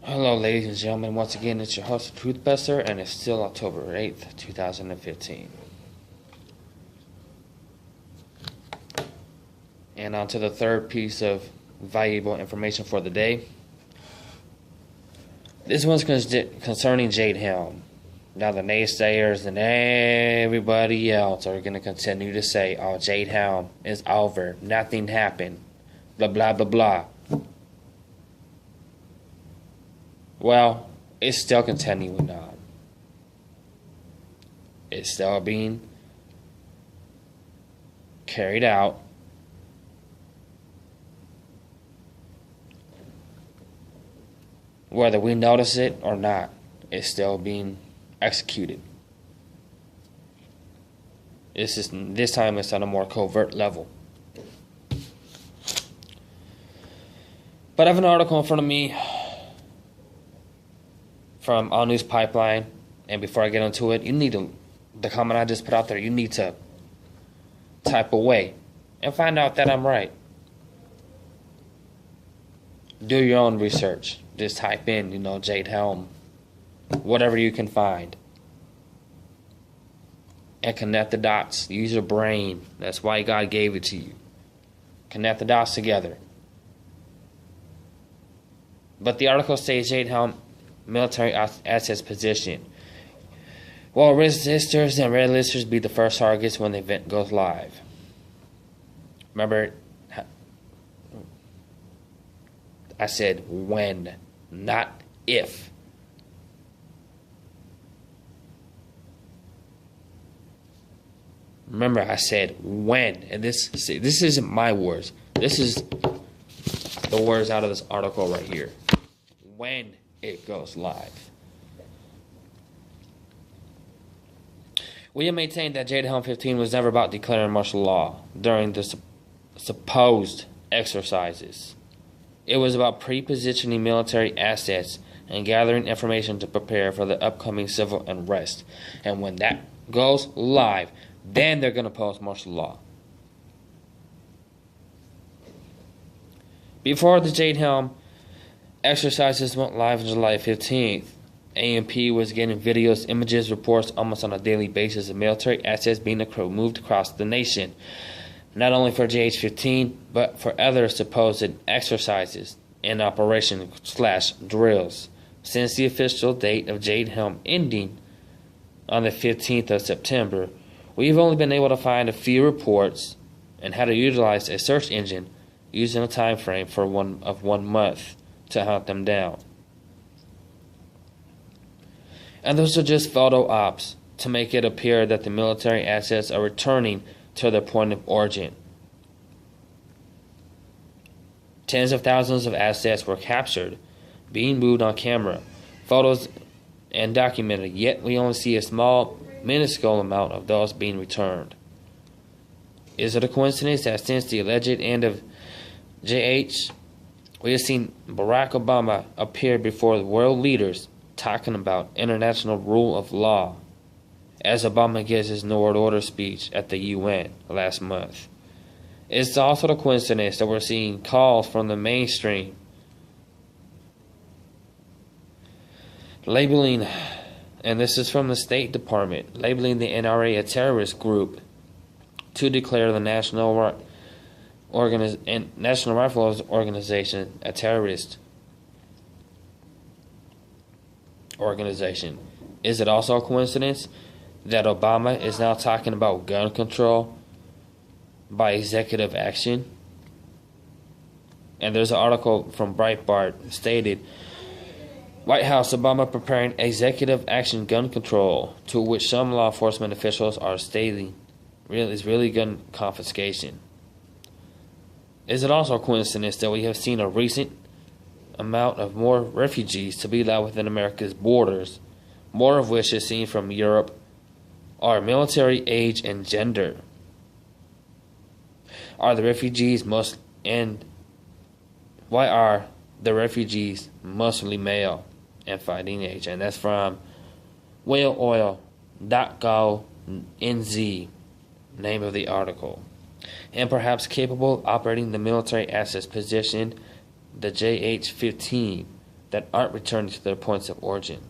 Hello, ladies and gentlemen. Once again, it's your host, Truth Buster, and it's still October 8th, 2015. And on to the third piece of valuable information for the day. This one's concerning Jade Helm. Now, the naysayers and everybody else are going to continue to say, oh, Jade Helm is over. Nothing happened. Blah, blah, blah, blah. Well, it's still continuing on. It's still being carried out. Whether we notice it or not, it's still being executed. This time it's on a more covert level. But I have an article in front of me from All News Pipeline, and before I get into it, the comment I just put out there, you need to type away and find out that I'm right. Do your own research. Just type in, Jade Helm, whatever you can find, and connect the dots. Use your brain. That's why God gave it to you. Connect the dots together. But the article says Jade Helm military assets position. Will resistors and red listers be the first targets when the event goes live? Remember, I said when, not if. Remember, I said when, and this isn't my words. This is the words out of this article right here. When it goes live. We have maintained that Jade Helm 15 was never about declaring martial law during the supposed exercises. It was about pre-positioning military assets and gathering information to prepare for the upcoming civil unrest. And when that goes live, then they're going to post martial law. Before the Jade Helm exercises went live on July 15th, AMP was getting videos, images, reports almost on a daily basis of military assets being moved across the nation. Not only for JH-15, but for other supposed exercises and operation/drills. Since the official date of Jade Helm ending on the 15th of September, we've only been able to find a few reports on how to utilize a search engine using a time frame for 1 month to hunt them down. And those are just photo ops to make it appear that the military assets are returning to their point of origin. Tens of thousands of assets were captured, being moved on camera, photos, and documented, yet we only see a small, minuscule amount of those being returned. Is it a coincidence that since the alleged end of JH, we have seen Barack Obama appear before the world leaders talking about international rule of law as Obama gives his New World Order speech at the UN last month? It's also a coincidence that we're seeing calls from the mainstream labeling, and this is from the State Department, labeling the NRA a terrorist group to declare the National Rifle Organization a terrorist organization. Is it also a coincidence that Obama is now talking about gun control by executive action? And there's an article from Breitbart stated, White House, Obama preparing executive action gun control, to which some law enforcement officials are stating is really gun confiscation. Is it also a coincidence that we have seen a recent amount of more refugees to be allowed within America's borders, more of which is seen from Europe, are military age and gender? Why are the refugees mostly male and fighting age? And that's from whaleoil.go.nz, name of the article. And perhaps capable of operating the military assets position, the JH-15, that aren't returning to their points of origin.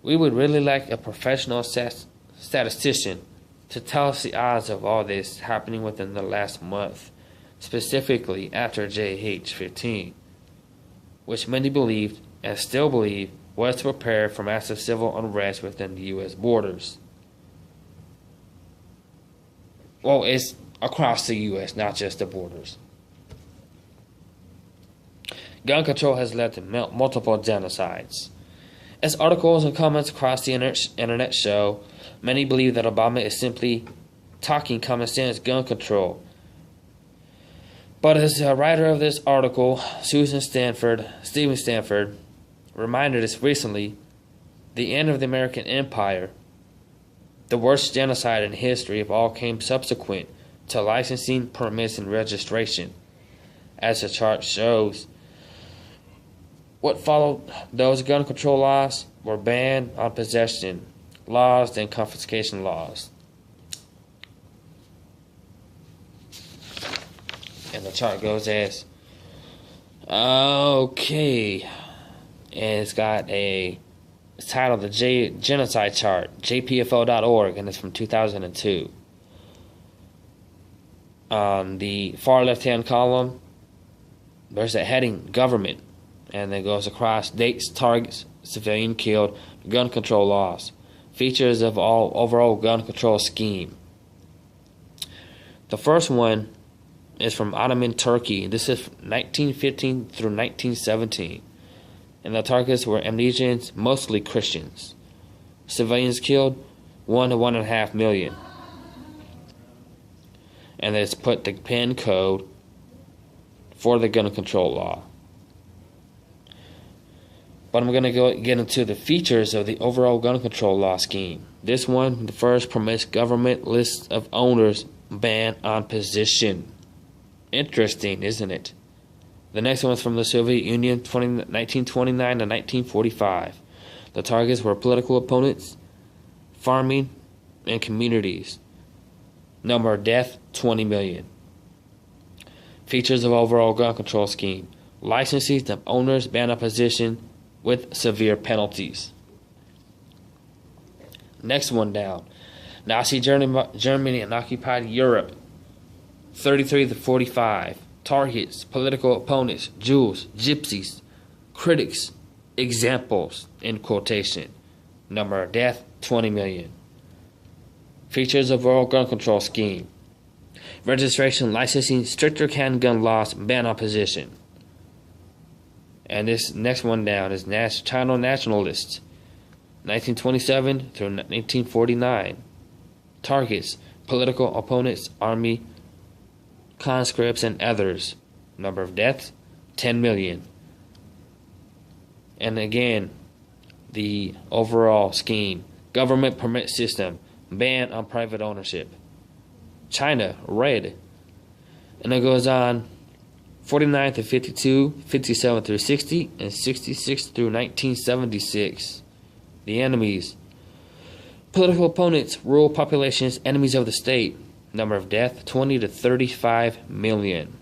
We would really like a professional statistician to tell us the odds of all this happening within the last month, specifically after JH-15, which many believed and still believe was to prepare for massive civil unrest within the U.S. borders. Well, it's across the U.S., not just the borders. Gun control has led to multiple genocides. As articles and comments across the internet show, many believe that Obama is simply talking common sense gun control. But as a writer of this article, Stephen Stanford, reminded us recently, the end of the American Empire, the worst genocide in history of all, came subsequent to licensing, permits, and registration. As the chart shows, what followed those gun control laws were ban on possession laws and confiscation laws. And the chart goes as, okay, and it's got it's titled the Genocide Chart, jpfo.org, and it's from 2002. On the far left-hand column, there's a heading, Government, and it goes across dates, targets, civilian killed, gun control laws, features of all overall gun control scheme. The first one is from Ottoman Turkey. This is 1915 through 1917. And the targets were amnesians, mostly Christians. Civilians killed, 1 to 1.5 million. And it's put the PIN code for the gun control law. But I'm going to get into the features of the overall gun control law scheme. This one, the first, permits government list of owners ban on possession. Interesting, isn't it? The next one is from the Soviet Union, 1929 to 1945. The targets were political opponents, farming, and communities. Number of death, 20 million. Features of overall gun control scheme. Licenses of owners ban on possession with severe penalties. Next one down. Nazi Germany and occupied Europe, 33 to 45. Targets, political opponents, Jews, gypsies, critics, examples, in quotation. Number of death, 20 million. Features of overall gun control scheme. Registration, licensing, stricter handgun laws, ban on possession. And this next one down is China Nationalists, 1927 through 1949. Targets, political opponents, army, conscripts, and others. Number of deaths, 10 million. And again, the overall scheme. Government permit system, ban on private ownership. China, red. And it goes on 49 to 52, 57 through 60, and 66 through 1976. The enemies. Political opponents, rural populations, enemies of the state. Number of death, 20 to 35 million.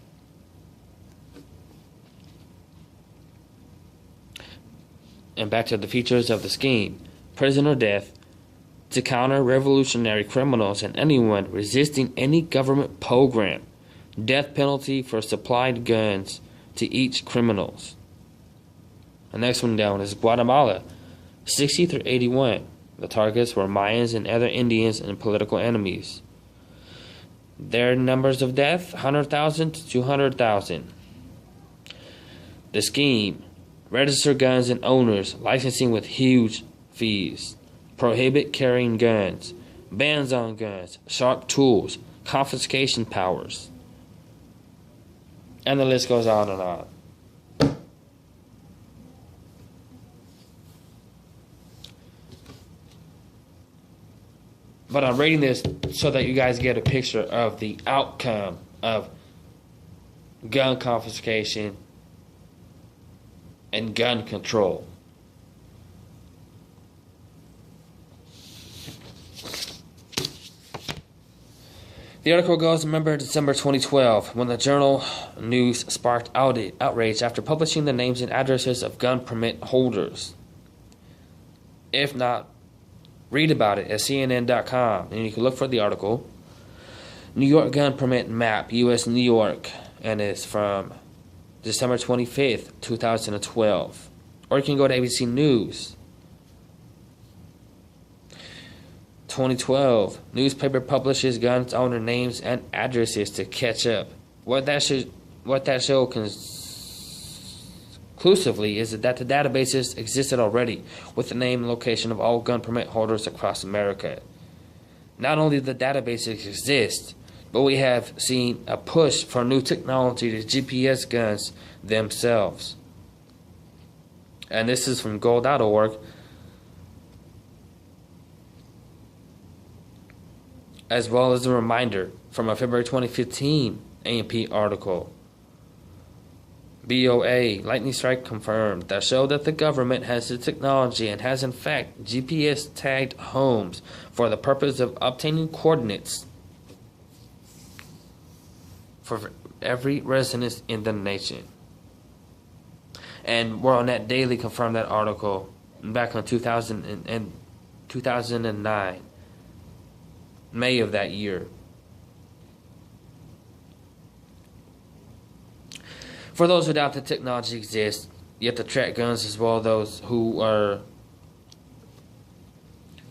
And back to the features of the scheme. Prisoner death, to counter revolutionary criminals and anyone resisting any government program. Death penalty for supplied guns to each criminals. The next one down is Guatemala, 60 through 81. The targets were Mayans and other Indians and political enemies. Their numbers of death, 100,000 to 200,000. The scheme, register guns and owners, licensing with huge fees. Prohibit carrying guns, bans on guns, sharp tools, confiscation powers. And the list goes on and on. But I'm reading this so that you guys get a picture of the outcome of gun confiscation and gun control. The article goes, remember December 2012, when the journal news sparked outrage after publishing the names and addresses of gun permit holders. If not, read about it at CNN.com, and you can look for the article. New York gun permit map, U.S. New York, and it's from December 25th, 2012. Or you can go to ABC News. 2012, newspaper publishes guns owner names and addresses to catch up. What that show conclusively is that the databases existed already with the name and location of all gun permit holders across America. Not only the databases exist, but we have seen a push for new technology to GPS guns themselves. And this is from gold.org. As well as a reminder from a February 2015 A&P article. BOA, lightning strike confirmed, that showed that the government has the technology and has in fact GPS tagged homes for the purpose of obtaining coordinates for every resident in the nation. And World Net Daily confirmed that article back in 2009. May of that year. For those who doubt that technology exists, you have to track guns as well, those who are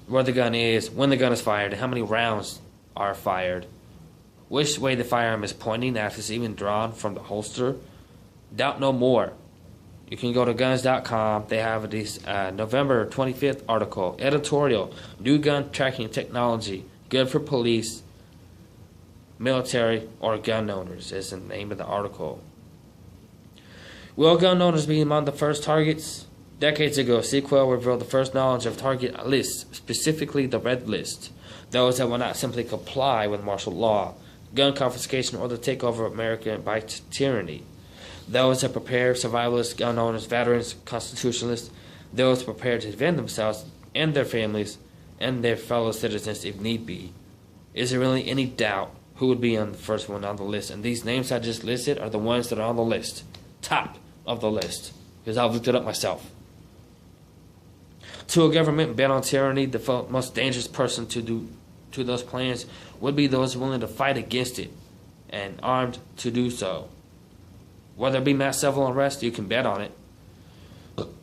where the gun is, when the gun is fired, and how many rounds are fired, which way the firearm is pointing after it's even drawn from the holster. Doubt no more. You can go to guns.com. They have this November 25th article, editorial, new gun tracking technology. Good for police, military, or gun owners is the name of the article. Will gun owners be among the first targets? Decades ago, Sequel revealed the first knowledge of target lists, specifically the red list. Those that will not simply comply with martial law, gun confiscation, or the takeover of America by tyranny. Those that prepare survivalists, gun owners, veterans, constitutionalists, those prepared to defend themselves and their families and their fellow citizens if need be. Is there really any doubt who would be on the first one on the list? And these names I just listed are the ones that are on the list. Top of the list. Because I've looked it up myself. To a government bent on tyranny, the most dangerous person to those plans would be those willing to fight against it and armed to do so. Whether it be mass civil unrest, you can bet on it.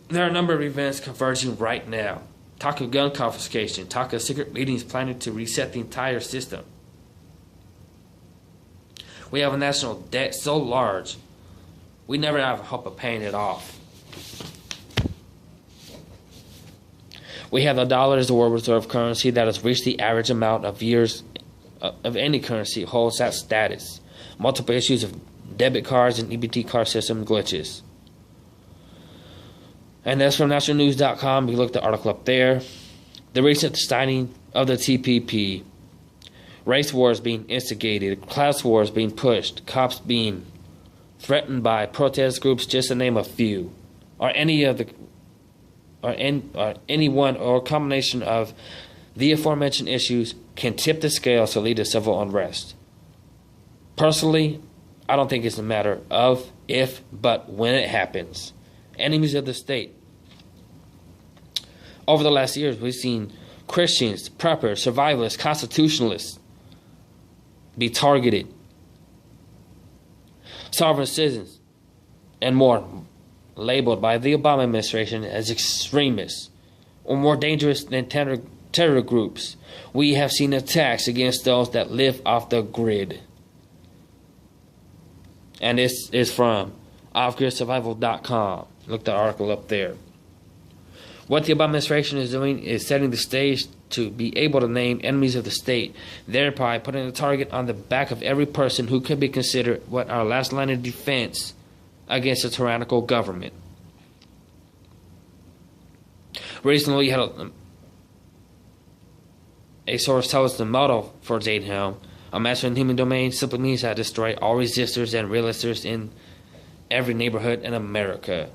There are a number of events converging right now. Talk of gun confiscation. Talk of secret meetings planning to reset the entire system. We have a national debt so large, we never have hope of paying it off. We have the dollar as the world reserve currency that has reached the average amount of years of any currency holds that status. Multiple issues of debit cards and EBT card system glitches. And that's from nationalnews.com. You look at the article up there. The recent signing of the TPP. Race wars being instigated. Class wars being pushed. Cops being threatened by protest groups, just to name a few. Or any one or combination of the aforementioned issues can tip the scales to lead to civil unrest. Personally, I don't think it's a matter of if, but when it happens. Enemies of the state. Over the last years, we've seen Christians, preppers, survivalists, constitutionalists be targeted. Sovereign citizens and more labeled by the Obama administration as extremists or more dangerous than terror groups. We have seen attacks against those that live off the grid. And this is from offgridsurvival.com. Look the article up there. What the Obama administration is doing is setting the stage to be able to name enemies of the state, thereby putting a target on the back of every person who could be considered what our last line of defense against a tyrannical government. Recently, you had a source tell us the motto for Jade Helm, a master in human domain, simply means I destroy all resistors and realistors in every neighborhood in America.